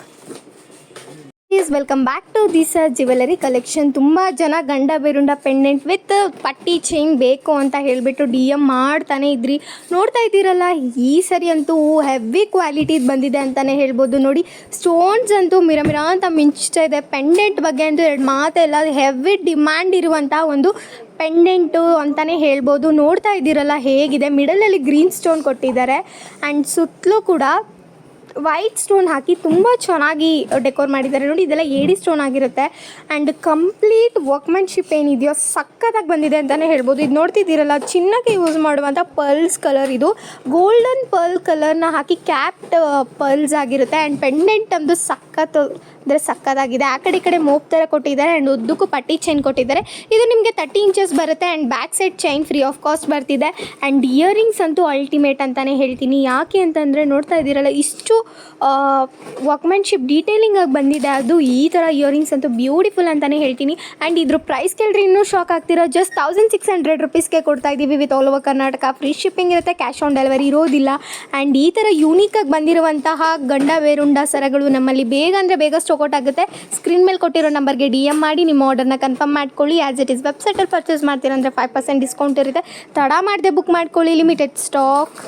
Please welcome back to this jewellery collection. ತುಂಬ ಜನ ಗಂಡ ಬೇರುಂಡ ಪೆಂಡೆಂಟ್ ವಿತ್ ಪಟ್ಟಿ ಚೈನ್ ಬೇಕು ಅಂತ ಹೇಳಿಬಿಟ್ಟು DM ಮಾಡ್ತಾನೆ ಇದ್ರಿ. ನೋಡ್ತಾ ಇದ್ದೀರಲ್ಲ, ಈ ಸರಿ ಅಂತೂ ಹೆವಿ ಕ್ವಾಲಿಟಿದು ಬಂದಿದೆ ಅಂತಲೇ ಹೇಳ್ಬೋದು. ನೋಡಿ, ಸ್ಟೋನ್ಸ್ ಅಂತೂ ಮಿರ ಅಂತ ಮಿಂಚ್ತಾ ಇದೆ. ಪೆಂಡೆಂಟ್ ಬಗ್ಗೆ ಅಂತೂ 2 ಮಾತೆಲ್ಲ, ಹೆವಿ ಡಿಮ್ಯಾಂಡ್ ಇರುವಂಥ ಒಂದು ಪೆಂಡೆಂಟು ಅಂತಲೇ ಹೇಳ್ಬೋದು. ನೋಡ್ತಾ ಇದ್ದೀರಲ್ಲ ಹೇಗಿದೆ, ಮಿಡಲಲ್ಲಿ ಗ್ರೀನ್ ಸ್ಟೋನ್ ಕೊಟ್ಟಿದ್ದಾರೆ. ಆ್ಯಂಡ್ ಸುತ್ತಲೂ ಕೂಡ ವೈಟ್ ಸ್ಟೋನ್ ಹಾಕಿ ತುಂಬ ಚೆನ್ನಾಗಿ ಡೆಕೋರ್ ಮಾಡಿದ್ದಾರೆ ನೋಡಿ. ಇದೆಲ್ಲ ಏಡಿ ಸ್ಟೋನ್ ಆಗಿರುತ್ತೆ ಆ್ಯಂಡ್ ಕಂಪ್ಲೀಟ್ ವರ್ಕ್ಮೆನ್ಶಿಪ್ ಏನಿದೆಯೋ ಸಖತ್ತಾಗಿ ಬಂದಿದೆ ಅಂತಲೇ ಹೇಳ್ಬೋದು. ಇದು ನೋಡ್ತಿದ್ದೀರಲ್ಲ, ಚಿನ್ನಕ್ಕೆ ಯೂಸ್ ಮಾಡುವಂಥ ಪರ್ಲ್ಸ್ ಕಲರ್, ಇದು ಗೋಲ್ಡನ್ ಪರ್ಲ್ ಕಲರ್ನ ಹಾಕಿ ಕ್ಯಾಪ್ಟ್ ಪರ್ಲ್ಸ್ ಆಗಿರುತ್ತೆ ಆ್ಯಂಡ್ ಪೆಂಡೆಂಟ್ ಅಂದು ಸಕ್ಕತ್ತಾಗಿದೆ. ಆ ಕಡೆ ಈ ಕಡೆ ಮೋಪ್ ಥರ ಕೊಟ್ಟಿದ್ದಾರೆ ಆ್ಯಂಡ್ ಉದ್ದಕ್ಕೂ ಪಟ್ಟಿ ಚೈನ್ ಕೊಟ್ಟಿದ್ದಾರೆ. ಇದು ನಿಮಗೆ 30 ಇಂಚಸ್ ಬರುತ್ತೆ and back side chain free of cost ಬರ್ತಿದೆ. ಆ್ಯಂಡ್ ಇಯರಿಂಗ್ಸ್ ಅಂತೂ ಅಲ್ಟಿಮೇಟ್ ಅಂತಲೇ ಹೇಳ್ತೀನಿ. ಯಾಕೆ ಅಂತಂದರೆ ನೋಡ್ತಾ ಇದ್ದೀರಲ್ಲ, ಇಷ್ಟು ವರ್ಕ್ಮೆನ್ಶಿಪ್ ಡೀಟೇಲಿಂಗ್ ಆಗಿ ಬಂದಿದೆ. ಅದು ಈ ಥರ ಇಯರಿಂಗ್ಸ್ ಅಂತೂ ಬ್ಯೂಟಿಫುಲ್ ಅಂತಲೇ ಹೇಳ್ತೀನಿ. ಆ್ಯಂಡ್ ಇದ್ರ ಪ್ರೈಸ್ ಕೇಳಿದ್ರೆ ಇನ್ನೂ ಶಾಕ್ ಆಗ್ತೀರಾ. ಜಸ್ಟ್ 1600 ರುಪೀಸ್ಗೆ ಕೊಡ್ತಾ ಇದ್ದೀವಿ with all over Karnataka. Free shipping ಇರುತ್ತೆ, ಕ್ಯಾಶ್ ಆನ್ ಡೆಲಿವರಿ ಇರೋದಿಲ್ಲ. ಆ್ಯಂಡ್ ಈ ಥರ ಯೂನಿಕಾಗಿ ಬಂದಿರುವಂತಹ ಗಂಡ ಬೇರುಂಡ ಸರಗಳು ನಮ್ಮಲ್ಲಿ ಬೇಗ ಅಂದರೆ ಬೇಗ ಸ್ಟಾಕ್ ಔಟ್ ಆಗುತ್ತೆ. ಸ್ಕ್ರೀನ್ ಮೇಲೆ ಕೊಟ್ಟಿರೋ ನಂಬರ್ಗೆ DM ಮಾಡಿ ನಿಮ್ಮ ಆರ್ಡರ್ನ ಕನ್ಫರ್ಮ್ ಮಾಡ್ಕೊಳ್ಳಿ. ಆ್ಯಸ್ ಇಟ್ ಈಸ್ ವೆಬ್ಸೈಟಲ್ಲಿ ಪರ್ಚೇಸ್ ಮಾಡ್ತೀರಂದರೆ 5% ಡಿಸ್ಕೌಂಟ್ ಇರುತ್ತೆ. ತಡ ಮಾಡದೆ ಬುಕ್ ಮಾಡ್ಕೊಳ್ಳಿ, limited stock.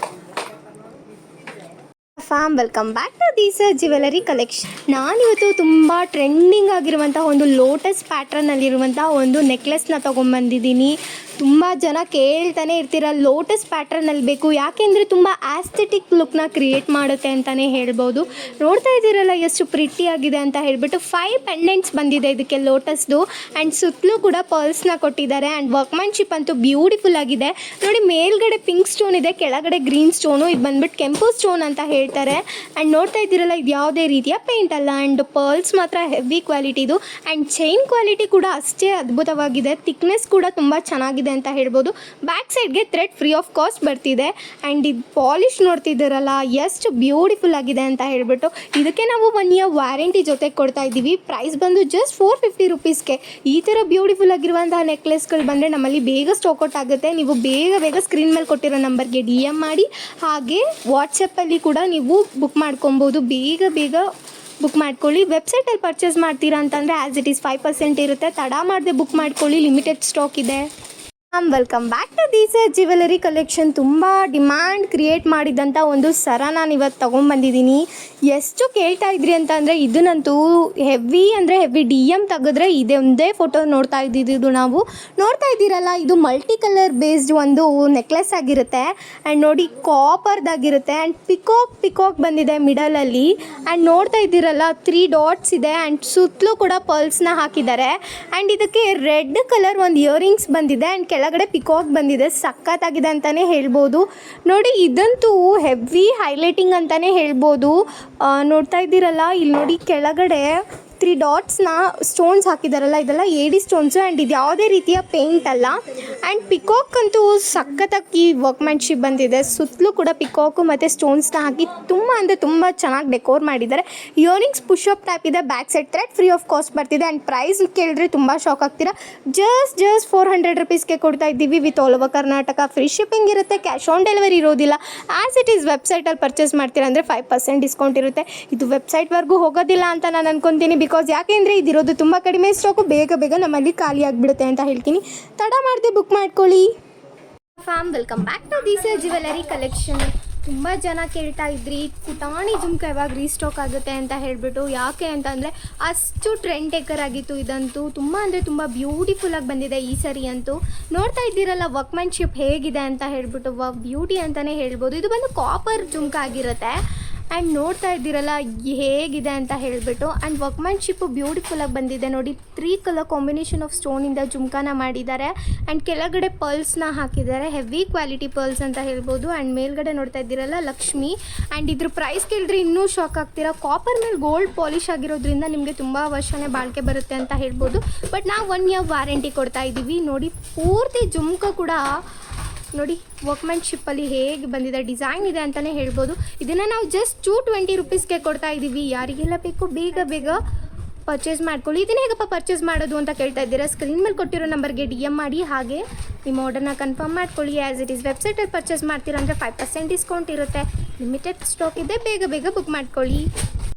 Fam welcome back to this jewellery collection. ನಾನಿವತ್ತು ತುಂಬ ಟ್ರೆಂಡಿಂಗ್ ಆಗಿರುವಂಥ ಒಂದು ಲೋಟಸ್ ಪ್ಯಾಟ್ರನ್ನಲ್ಲಿರುವಂಥ ಒಂದು ನೆಕ್ಲೆಸ್ನ ತೊಗೊಂಬಂದಿದ್ದೀನಿ. ತುಂಬ ಜನ ಕೇಳ್ತಾನೆ ಇರ್ತೀರ ಲೋಟಸ್ ಪ್ಯಾಟ್ರನಲ್ಲಿ ಬೇಕು, ಯಾಕೆಂದರೆ ತುಂಬ ಆಸ್ಥೆಟಿಕ್ ಲುಕ್ನ ಕ್ರಿಯೇಟ್ ಮಾಡುತ್ತೆ ಅಂತಲೇ ಹೇಳ್ಬೋದು. ನೋಡ್ತಾ ಇದ್ದೀರಲ್ಲ ಎಷ್ಟು ಪ್ರಿಟಿ ಆಗಿದೆ ಅಂತ ಹೇಳಿಬಿಟ್ಟು 5 ಪೆಂಡೆಂಟ್ಸ್ ಬಂದಿದೆ ಇದಕ್ಕೆ ಲೋಟಸ್ದು ಆ್ಯಂಡ್ ಸುತ್ತಲೂ ಕೂಡ ಪರ್ಲ್ಸ್ನ ಕೊಟ್ಟಿದ್ದಾರೆ. ಆ್ಯಂಡ್ ವರ್ಕ್ಮನ್ಶಿಪ್ ಅಂತೂ ಬ್ಯೂಟಿಫುಲ್ ಆಗಿದೆ ನೋಡಿ. ಮೇಲ್ಗಡೆ ಪಿಂಕ್ ಸ್ಟೋನ್ ಇದೆ, ಕೆಳಗಡೆ ಗ್ರೀನ್ ಸ್ಟೋನು, ಇದು ಬಂದ್ಬಿಟ್ಟು ಕೆಂಪು ಸ್ಟೋನ್ ಅಂತ ಹೇಳ್ತಾರೆ. ಆ್ಯಂಡ್ ನೋಡ್ತಾ ಇದ್ದೀರಲ್ಲ, ಇದು ಯಾವುದೇ ರೀತಿಯ ಪೇಂಟ್ ಅಲ್ಲ. ಆ್ಯಂಡ್ ಪರ್ಲ್ಸ್ ಮಾತ್ರ ಹೆವಿ ಕ್ವಾಲಿಟಿದು ಆ್ಯಂಡ್ ಚೈನ್ ಕ್ವಾಲಿಟಿ ಕೂಡ ಅಷ್ಟೇ ಅದ್ಭುತವಾಗಿದೆ. ಥಿಕ್ನೆಸ್ ಕೂಡ ತುಂಬ ಚೆನ್ನಾಗಿದೆ ಅಂತ ಹೇಳ್ಬೋದು. ಬ್ಯಾಕ್ ಸೈಡ್ಗೆ ಥ್ರೆಡ್ ಫ್ರೀ ಆಫ್ ಕಾಸ್ಟ್ ಬರ್ತಿದೆ. ಆ್ಯಂಡ್ ಇದು ಪಾಲಿಶ್ ನೋಡ್ತಿದ್ದೀರಲ್ಲ ಎಷ್ಟು ಬ್ಯೂಟಿಫುಲ್ ಆಗಿದೆ ಅಂತ ಹೇಳ್ಬಿಟ್ಟು. ಇದಕ್ಕೆ ನಾವು 1 ಇಯರ್ ವ್ಯಾರಂಟಿ ಜೊತೆಗೆ ಕೊಡ್ತಾ ಇದ್ದೀವಿ. ಪ್ರೈಸ್ ಬಂದು ಜಸ್ಟ್ 450 ರುಪೀಸ್ಗೆ. ಈ ಥರ ಬ್ಯೂಟಿಫುಲ್ ಆಗಿರುವಂತಹ ನೆಕ್ಲೆಸ್ಗಳು ಬಂದರೆ ನಮ್ಮಲ್ಲಿ ಬೇಗ ಸ್ಟಾಕ್ ಔಟ್ ಆಗುತ್ತೆ. ನೀವು ಬೇಗ ಸ್ಕ್ರೀನ್ ಮೇಲೆ ಕೊಟ್ಟಿರೋ ನಂಬರ್ಗೆ DM ಮಾಡಿ, ಹಾಗೆ ವಾಟ್ಸಪ್ಪಲ್ಲಿ ಕೂಡ ನೀವು ಬುಕ್ ಮಾಡ್ಕೊಬೋದು. ಬೇಗ ಬುಕ್ ಮಾಡ್ಕೊಳ್ಳಿ. ವೆಬ್ಸೈಟಲ್ಲಿ ಪರ್ಚೇಸ್ ಮಾಡ್ತೀರಾ ಅಂತಂದರೆ ಆ್ಯಸ್ ಇಟ್ ಈಸ್ 5% ಇರುತ್ತೆ. ತಡ ಮಾಡದೆ ಬುಕ್ ಮಾಡ್ಕೊಳ್ಳಿ, ಲಿಮಿಟೆಡ್ ಸ್ಟಾಕ್ ಇದೆ. Welcome back to this jewellery collection. ತುಂಬ ಡಿಮ್ಯಾಂಡ್ ಕ್ರಿಯೇಟ್ ಮಾಡಿದಂಥ ಒಂದು ಸರ ನಾನು ಇವತ್ತು ತೊಗೊಂಬಂದಿದ್ದೀನಿ. ಎಷ್ಟು ಕೇಳ್ತಾ ಇದ್ರಿ ಅಂತ ಅಂದರೆ ಇದನ್ನಂತೂ ಹೆವಿ DM ತೆಗೆದ್ರೆ ಇದೇ ಒಂದೇ ಫೋಟೋ ನೋಡ್ತಾ ಇದ್ದಿದ್ದು ನಾವು. ನೋಡ್ತಾ ಇದ್ದೀರಲ್ಲ, ಇದು ಮಲ್ಟಿ ಕಲರ್ ಬೇಸ್ಡ್ ಒಂದು ನೆಕ್ಲೆಸ್ ಆಗಿರುತ್ತೆ. ಆ್ಯಂಡ್ ನೋಡಿ ಕಾಪರ್ದಾಗಿರುತ್ತೆ ಆ್ಯಂಡ್ ಪಿಕಾಕ್ ಬಂದಿದೆ ಮಿಡಲಲ್ಲಿ. ಆ್ಯಂಡ್ ನೋಡ್ತಾ ಇದ್ದೀರಲ್ಲ 3 ಡಾಟ್ಸ್ ಇದೆ ಆ್ಯಂಡ್ ಸುತ್ತಲೂ ಕೂಡ ಪರ್ಲ್ಸ್ನ ಹಾಕಿದ್ದಾರೆ. ಆ್ಯಂಡ್ ಇದಕ್ಕೆ ರೆಡ್ ಕಲರ್ ಒಂದು ಇಯರಿಂಗ್ಸ್ ಬಂದಿದೆ ಆ್ಯಂಡ್ ಕೆಳಗಡೆ ಪಿಕಾಕ್ ಬಂದಿದೆ. ಸಖತ್ತಾಗಿದೆ ಅಂತಲೇ ಹೇಳ್ಬೋದು ನೋಡಿ. ಇದಂತೂ ಹೆವಿ ಹೈಲೈಟಿಂಗ್ ಅಂತಲೇ ಹೇಳ್ಬೋದು. ನೋಡ್ತಾ ಇದ್ದೀರಲ್ಲ, ಇಲ್ಲಿ ನೋಡಿ ಕೆಳಗಡೆ 3 ಡಾಟ್ಸ್ನ ಸ್ಟೋನ್ಸ್ ಹಾಕಿದಾರಲ್ಲ, ಇದೆಲ್ಲ ಏಡಿ ಸ್ಟೋನ್ಸು ಆ್ಯಂಡ್ ಇದು ಯಾವುದೇ ರೀತಿಯ ಪೇಂಟ್ ಅಲ್ಲ. ಆ್ಯಂಡ್ ಪಿಕಾಕ್ ಅಂತೂ ಸಖತ್ತಾಗಿ ವರ್ಕ್ಮ್ಯಾನ್ಶಿಪ್ ಬಂದಿದೆ. ಸುತ್ತಲೂ ಕೂಡ ಪಿಕಾಕು ಮತ್ತು ಸ್ಟೋನ್ಸ್ನ ಹಾಕಿ ತುಂಬ ಚೆನ್ನಾಗಿ ಡೆಕೋರ್ ಮಾಡಿದ್ದಾರೆ. ಇಯರಿಂಗ್ಸ್ ಪುಷಪ್ ಟೈಪ್ ಇದೆ, back side thread free of cost ಬರ್ತಿದೆ. ಆ್ಯಂಡ್ ಪ್ರೈಸ್ ಕೇಳಿದ್ರೆ ತುಂಬ ಶಾಕ್ ಆಗ್ತೀರಾ. ಜಸ್ಟ್ 400 ರುಪೀಸ್ಗೆ ಕೊಡ್ತಾ ಇದ್ದೀವಿ with all over Karnataka. Free shipping ಇರುತ್ತೆ, ಕ್ಯಾಶ್ ಆನ್ ಡೆಲಿವರಿ ಇರೋದಿಲ್ಲ. ಆ್ಯಸ್ ಇಟ್ ಈಸ್ ವೆಬ್ಸೈಟಲ್ಲಿ ಪರ್ಚೇಸ್ ಮಾಡ್ತೀರಾ ಅಂದರೆ 5% ಡಿಸ್ಕೌಂಟ್ ಇರುತ್ತೆ. ಇದು ವೆಬ್ಸೈಟ್ವರೆಗೂ ಹೋಗೋದಿಲ್ಲ ಅಂತ ನಾನು ಅನ್ಕೊತೀನಿ. ಬಿಕಾಸ್ ಯಾಕೆಂದರೆ ಇದಿರೋದು ತುಂಬ ಕಡಿಮೆ ಸ್ಟಾಕು, ಬೇಗ ನಮ್ಮಲ್ಲಿ ಖಾಲಿ ಆಗಿಬಿಡುತ್ತೆ ಅಂತ ಹೇಳ್ತೀನಿ. ತಡ ಮಾಡದೆ ಬುಕ್ ಮಾಡ್ಕೊಳ್ಳಿ. Fam welcome back to this jewellery collection. ತುಂಬ ಜನ ಕೇಳ್ತಾ ಇದ್ರಿ ಪುಟಾಣಿ ಜುಮ್ಕ ಯಾವಾಗ ರೀಸ್ಟಾಕ್ ಆಗುತ್ತೆ ಅಂತ ಹೇಳಿಬಿಟ್ಟು. ಯಾಕೆ ಅಂತಂದರೆ ಅಷ್ಟು ಟ್ರೆಂಡ್ ಟೇಕರ್ ಆಗಿತ್ತು ಇದಂತೂ. ತುಂಬ ಬ್ಯೂಟಿಫುಲ್ಲಾಗಿ ಬಂದಿದೆ ಈ ಸರಿ ಅಂತೂ. ನೋಡ್ತಾ ಇದ್ದೀರಲ್ಲ ವರ್ಕ್ಮ್ಯಾನ್ಶಿಪ್ ಹೇಗಿದೆ ಅಂತ ಹೇಳ್ಬಿಟ್ಟು, ಬ್ಯೂಟಿ ಅಂತಲೇ ಹೇಳ್ಬೋದು. ಇದು ಬಂದು ಕಾಪರ್ ಜುಮ್ಕ ಆಗಿರುತ್ತೆ. ಆ್ಯಂಡ್ ನೋಡ್ತಾ ಇದ್ದೀರಲ್ಲ ಹೇಗಿದೆ ಅಂತ ಹೇಳಿಬಿಟ್ಟು. ಆ್ಯಂಡ್ ವರ್ಕ್ಮ್ಯಾನ್ಶಿಪ್ಪು ಬ್ಯೂಟಿಫುಲ್ಲಾಗಿ ಬಂದಿದೆ ನೋಡಿ. 3 ಕಲರ್ ಕಾಂಬಿನೇಷನ್ ಆಫ್ ಸ್ಟೋನಿಂದ ಜುಮ್ಕಾನ ಮಾಡಿದ್ದಾರೆ. ಆ್ಯಂಡ್ ಕೆಳಗಡೆ ಪರ್ಲ್ಸ್ನ ಹಾಕಿದ್ದಾರೆ, ಹೆವಿ ಕ್ವಾಲಿಟಿ ಪರ್ಲ್ಸ್ ಅಂತ ಹೇಳ್ಬೋದು. ಆ್ಯಂಡ್ ಮೇಲ್ಗಡೆ ನೋಡ್ತಾ ಇದ್ದೀರಲ್ಲ ಲಕ್ಷ್ಮಿ. ಆ್ಯಂಡ್ ಇದ್ರ ಪ್ರೈಸ್ ಕೇಳಿದ್ರೆ ಇನ್ನೂ ಶಾಕ್ ಆಗ್ತೀರಾ. ಕಾಪರ್ ಮೇಲೆ ಗೋಲ್ಡ್ ಪಾಲಿಶ್ ಆಗಿರೋದ್ರಿಂದ ನಿಮಗೆ ತುಂಬ ವರ್ಷನೇ ಬಾಳಿಕೆ ಬರುತ್ತೆ ಅಂತ ಹೇಳ್ಬೋದು. ಬಟ್ ನಾವು 1 ಇಯರ್ ವಾರಂಟಿ ಕೊಡ್ತಾ ಇದ್ದೀವಿ ನೋಡಿ. ಪೂರ್ತಿ ಜುಮ್ಕ ಕೂಡ ನೋಡಿ ವರ್ಕ್ಮ್ಯಾನ್ಶಿಪ್ಪಲ್ಲಿ ಹೇಗೆ ಬಂದಿದೆ, ಡಿಸೈನ್ ಇದೆ ಅಂತಲೇ ಹೇಳ್ಬೋದು. ಇದನ್ನು ನಾವು ಜಸ್ಟ್ 220 ರುಪೀಸ್ಗೆ ಕೊಡ್ತಾ ಇದ್ದೀವಿ. ಯಾರಿಗೆಲ್ಲ ಬೇಕು ಬೇಗ ಪರ್ಚೇಸ್ ಮಾಡ್ಕೊಳ್ಳಿ. ಇದನ್ನ ಹೇಗಪ್ಪ ಪರ್ಚೇಸ್ ಮಾಡೋದು ಅಂತ ಕೇಳ್ತಾ ಇದ್ದೀರಾ. ಸ್ಕ್ರೀನ್ ಮೇಲೆ ಕೊಟ್ಟಿರೋ ನಂಬರ್ಗೆ DM ಮಾಡಿ, ಹಾಗೆ ನಿಮ್ಮ ಆರ್ಡರ್ನ ಕನ್ಫರ್ಮ್ ಮಾಡ್ಕೊಳ್ಳಿ. ಆ್ಯಸ್ ಇಟ್ ಈಸ್ ವೆಬ್ಸೈಟಲ್ಲಿ ಪರ್ಚೇಸ್ ಮಾಡ್ತೀರಾ ಅಂದರೆ 5% ಡಿಸ್ಕೌಂಟ್ ಇರುತ್ತೆ. ಲಿಮಿಟೆಡ್ ಸ್ಟಾಕ್ ಇದೆ, ಬೇಗ ಬುಕ್ ಮಾಡ್ಕೊಳ್ಳಿ.